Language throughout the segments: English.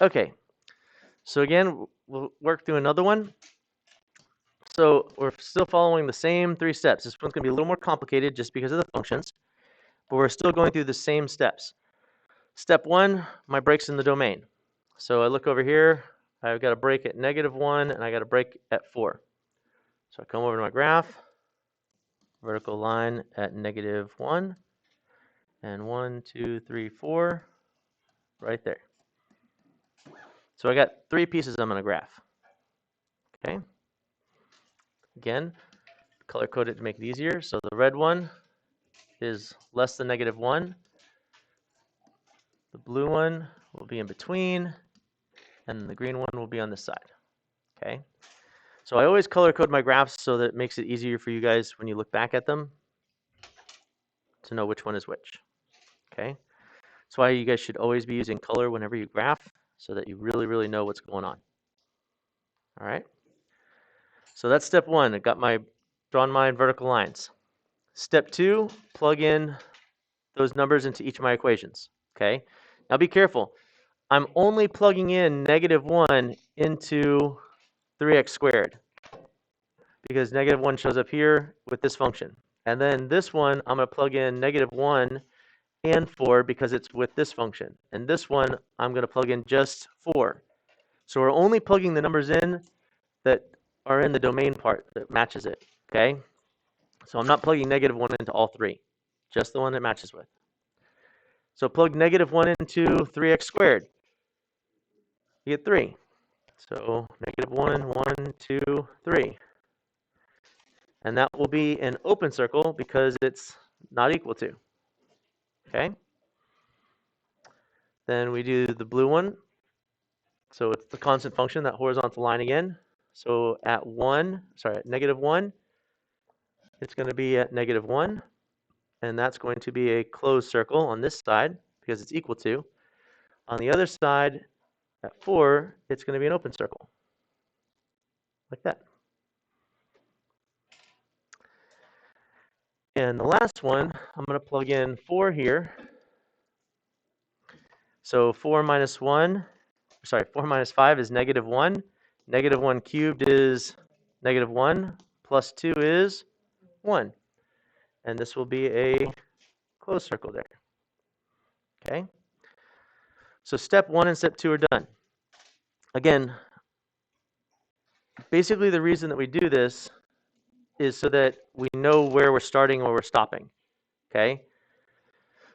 Okay, so again, we'll work through another one. So we're still following the same 3 steps. This one's going to be a little more complicated just because of the functions, but we're still going through the same steps. Step 1, my break's in the domain. So I look over here, I've got a break at -1, and I got a break at 4. So I come over to my graph, vertical line at -1, and 1, 2, 3, 4, right there. So I got 3 pieces I'm going to graph. Okay. Again, color code it to make it easier. So the red one is less than -1. The blue one will be in between, and the green one will be on this side. Okay. So I always color code my graphs so that it makes it easier for you guys when you look back at them to know which one is which. Okay. That's why you guys should always be using color whenever you graph so that you really know what's going on. All right. So that's step 1. I got drawn my vertical lines. Step 2, plug in those numbers into each of my equations. Okay. Now be careful. I'm only plugging in -1 into 3x squared because -1 shows up here with this function. And then this one, I'm going to plug in -1 and 4 because it's with this function. And this one, I'm going to plug in just 4. So we're only plugging the numbers in that are in the domain part that matches it. Okay. So I'm not plugging -1 into all 3, just the one that matches with. So plug -1 into 3x squared. You get 3. So -1, 1, 2, 3. And that will be an open circle because it's not equal to. Okay? Then we do the blue one. So it's the constant function, that horizontal line again. So at -1, it's going to be at -1. And that's going to be a closed circle on this side because it's equal to. On the other side, at 4, it's going to be an open circle. Like that. And the last one, I'm going to plug in 4 here. So 4 minus 5 is -1. -1 cubed is -1, plus 2 is 1. And this will be a closed circle there. Okay? So step 1 and step 2 are done. Again, basically the reason that we do this is so that we know where we're starting or we're stopping. Okay?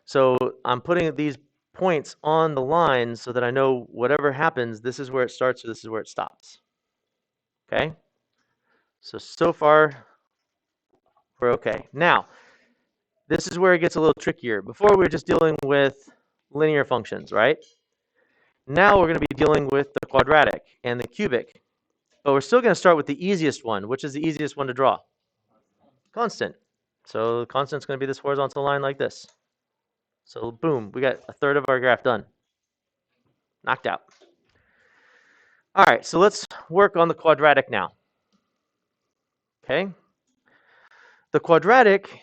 So I'm putting these points on the line so that I know whatever happens, this is where it starts or this is where it stops. Okay? So far, we're okay. Now, this is where it gets a little trickier. Before, we were just dealing with linear functions, right? Now we're going to be dealing with the quadratic and the cubic. But we're still going to start with the easiest one. Which is the easiest one to draw? Constant. So the constant's going to be this horizontal line like this. So boom, we got a third of our graph done. Knocked out. All right, so let's work on the quadratic now. Okay? The quadratic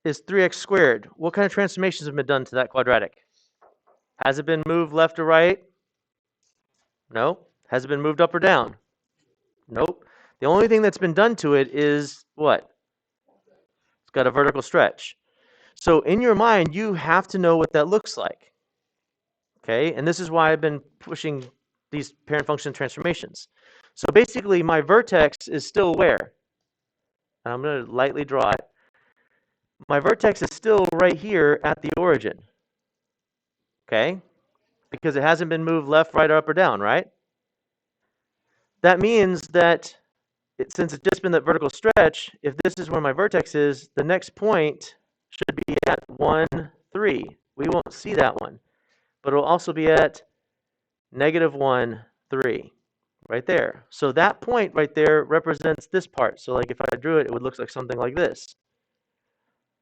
is 3x squared. What kind of transformations have been done to that quadratic? Has it been moved left or right? No. Has it been moved up or down? Nope. The only thing that's been done to it is what? It's got a vertical stretch. So in your mind, you have to know what that looks like. Okay? And this is why I've been pushing these parent function transformations. So basically, my vertex is still where? And I'm going to lightly draw it. My vertex is still right here at the origin. Okay? Because it hasn't been moved left, right, or up, or down, right? That means that since it's just been that vertical stretch, if this is where my vertex is, the next point should be at 1, 3. We won't see that one. But it'll also be at -1, 3. Right there. So that point right there represents this part. So like if I drew it, it would look like something like this.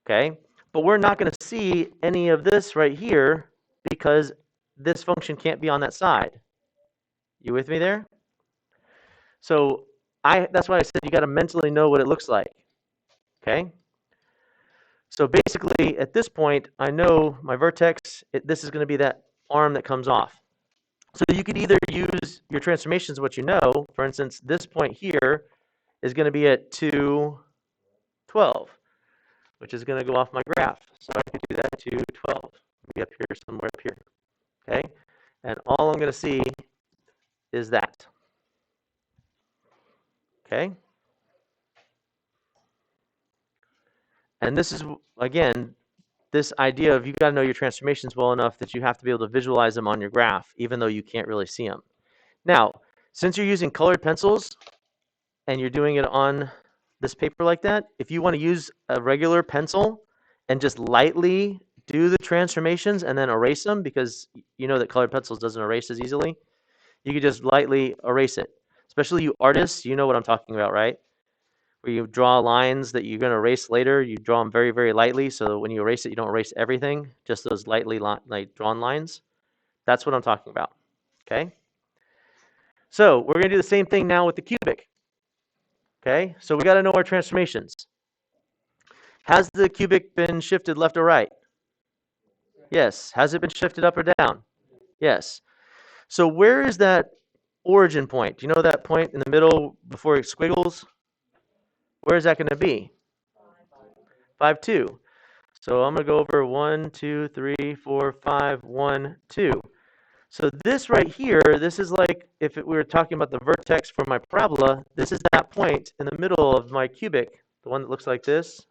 Okay? But we're not going to see any of this right here because this function can't be on that side. You with me there? So that's why I said you got to mentally know what it looks like. Okay? So basically, at this point, I know my vertex, this is going to be that arm that comes off. So you could either use your transformations, what you know. For instance, this point here is going to be at 2, 12, which is going to go off my graph. So I could do that 2, 12, maybe up here, somewhere up here. Okay? And all I'm going to see is that. Okay? And this is, again, this idea of you got to know your transformations well enough that you have to be able to visualize them on your graph, even though you can't really see them. Now, since you're using colored pencils and you're doing it on this paper like that, if you want to use a regular pencil and just lightly do the transformations and then erase them, because you know that colored pencils doesn't erase as easily, you could just lightly erase it. Especially you artists, you know what I'm talking about, right? Where you draw lines that you're going to erase later, you draw them very, very lightly, so when you erase it, you don't erase everything, just those lightly drawn lines. That's what I'm talking about, okay? So we're going to do the same thing now with the cubic, okay? So we got to know our transformations. Has the cubic been shifted left or right? Yes. Has it been shifted up or down? Yes. So where is that origin point? Do you know that point in the middle before it squiggles? Where is that going to be? 5, 2. So I'm going to go over 1, 2, 3, 4, 5, 1, 2. So this right here, this is like if we were talking about the vertex for my parabola, this is that point in the middle of my cubic, the one that looks like this.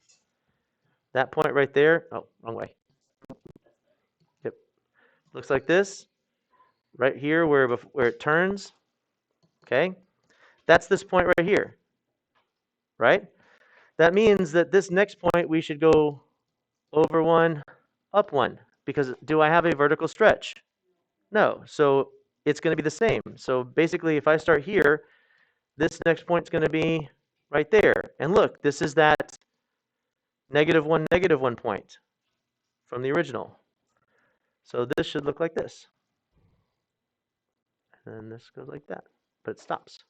That point right there. Oh, wrong way. Yep. Looks like this. Right here where it turns. Okay. That's this point right here. Right? That means that this next point we should go over 1, up 1. Because do I have a vertical stretch? No. So it's going to be the same. So basically, if I start here, this next point is going to be right there. And look, this is that -1 point from the original. So this should look like this. And this goes like that, but it stops.